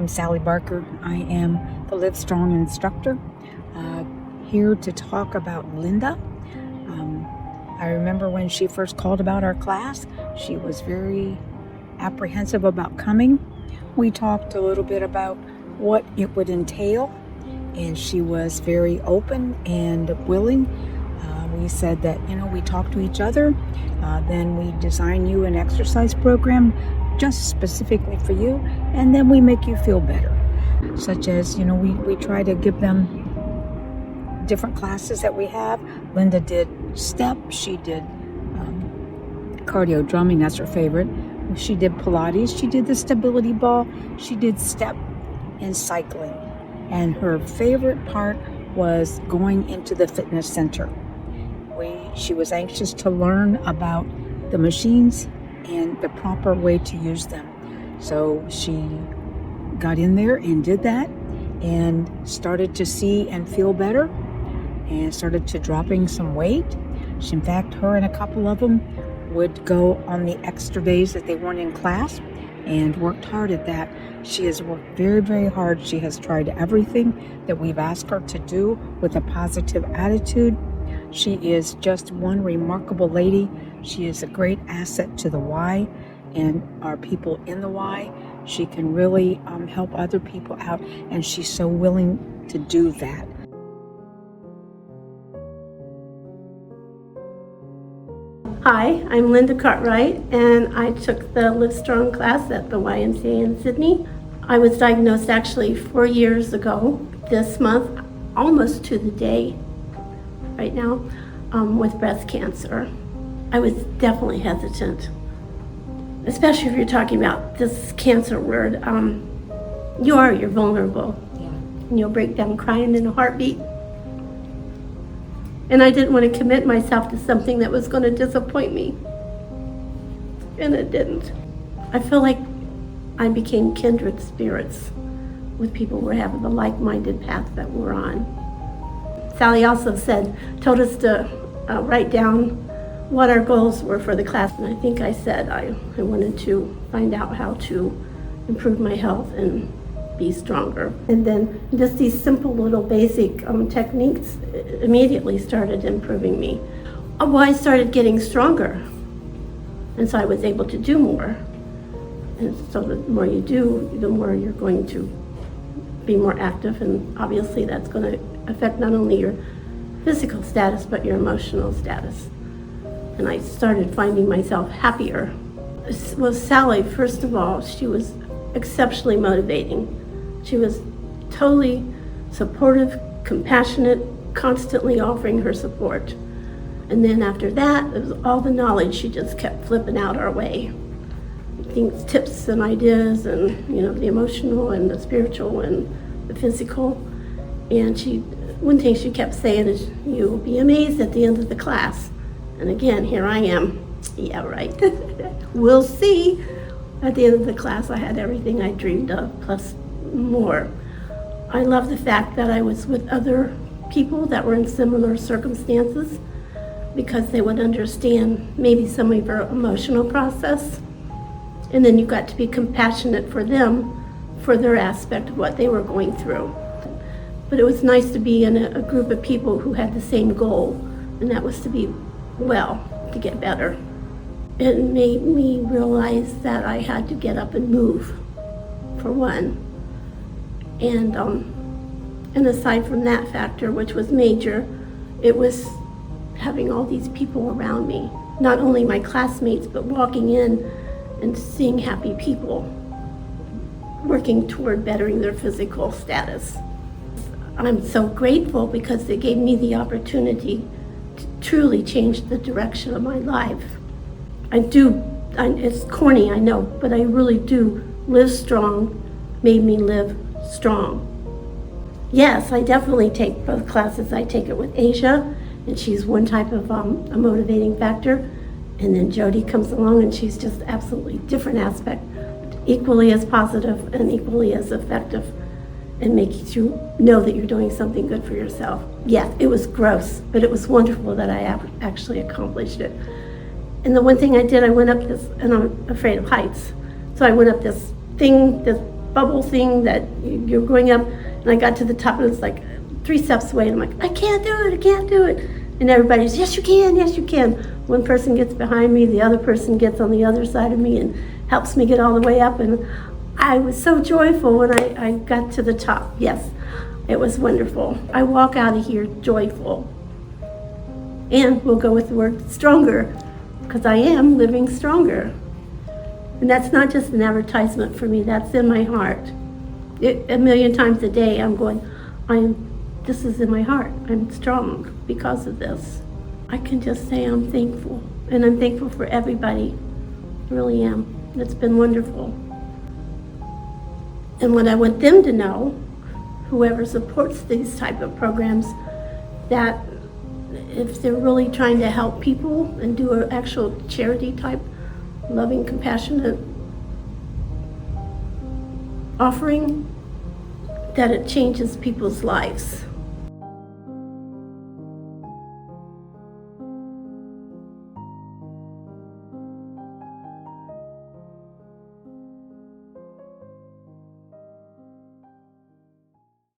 I'm Sally Barker. I am the Live Strong instructor, here to talk about Linda. I remember when she first called about our class, she was very apprehensive about coming. We talked a little bit about what it would entail, and she was very open and willing. We said that, we talk to each other, then we design you an exercise program just specifically for you, and then we make you feel better. Such as, we try to give them different classes that we have. Linda did step, she did cardio drumming, that's her favorite. She did Pilates, she did the stability ball, she did step and cycling. And her favorite part was going into the fitness center. She was anxious to learn about the machines and the proper way to use them. So she got in there and did that and started to see and feel better and started to dropping some weight. In fact, her and a couple of them would go on the extra days that they weren't in class and worked hard at that. She has worked very, very hard. She has tried everything that we've asked her to do with a positive attitude. She is just one remarkable lady. She is a great asset to the Y and our people in the Y. She can really help other people out, and she's so willing to do that. Hi, I'm Linda Cartwright, and I took the Live Strong class at the YMCA in Sydney. I was diagnosed actually 4 years ago this month, almost to the day right now, with breast cancer. I was definitely hesitant, especially if you're talking about this cancer word. You're vulnerable, and you'll break down crying in a heartbeat. And I didn't want to commit myself to something that was going to disappoint me. And it didn't. I feel like I became kindred spirits with people who were having the like-minded path that we're on. Sally also told us to write down what our goals were for the class. And I think I said I wanted to find out how to improve my health and be stronger. And then just these simple little basic techniques immediately started improving me. Well, I started getting stronger, and so I was able to do more. And so the more you do, the more you're going to be more active, and obviously that's going to affect not only your physical status but your emotional status. And I started finding myself happier. Well, Sally, first of all, she was exceptionally motivating. She was totally supportive, compassionate, constantly offering her support. And then after that, it was all the knowledge she just kept flipping out our way. Things, tips and ideas, and the emotional and the spiritual and the physical. And one thing she kept saying is, "You will be amazed at the end of the class." And again, here I am. Yeah, right. We'll see. At the end of the class, I had everything I dreamed of, plus more. I love the fact that I was with other people that were in similar circumstances, because they would understand maybe some of your emotional process, and then you got to be compassionate for them, for their aspect of what they were going through. But it was nice to be in a group of people who had the same goal, and that was to be well, to get better. It made me realize that I had to get up and move, for one. And aside from that factor, which was major, it was having all these people around me, not only my classmates, but walking in and seeing happy people working toward bettering their physical status. I'm so grateful because they gave me the opportunity to truly change the direction of my life. It's corny, I know, but I really do. Live Strong made me live strong. Yes, I definitely take both classes. I take it with Asia, and she's one type of a motivating factor. And then Jody comes along, and she's just absolutely different aspect, equally as positive and equally as effective, and make you know that you're doing something good for yourself. Yeah, it was gross, but it was wonderful that I actually accomplished it. And the one thing I did, I went up this, and I'm afraid of heights, so I went up this thing, this bubble thing that you're going up, and I got to the top and it's like 3 steps away, and I'm like, I can't do it, I can't do it. And everybody's, yes you can, yes you can. One person gets behind me, the other person gets on the other side of me and helps me get all the way up, and I was so joyful when I got to the top. Yes, it was wonderful. I walk out of here joyful. And we'll go with the word stronger, because I am living stronger. And that's not just an advertisement for me, that's in my heart. A million times a day I'm going, this is in my heart. I'm strong because of this. I can just say I'm thankful. And I'm thankful for everybody. I really am. It's been wonderful. And what I want them to know, whoever supports these type of programs, that if they're really trying to help people and do an actual charity type, loving, compassionate offering, that it changes people's lives.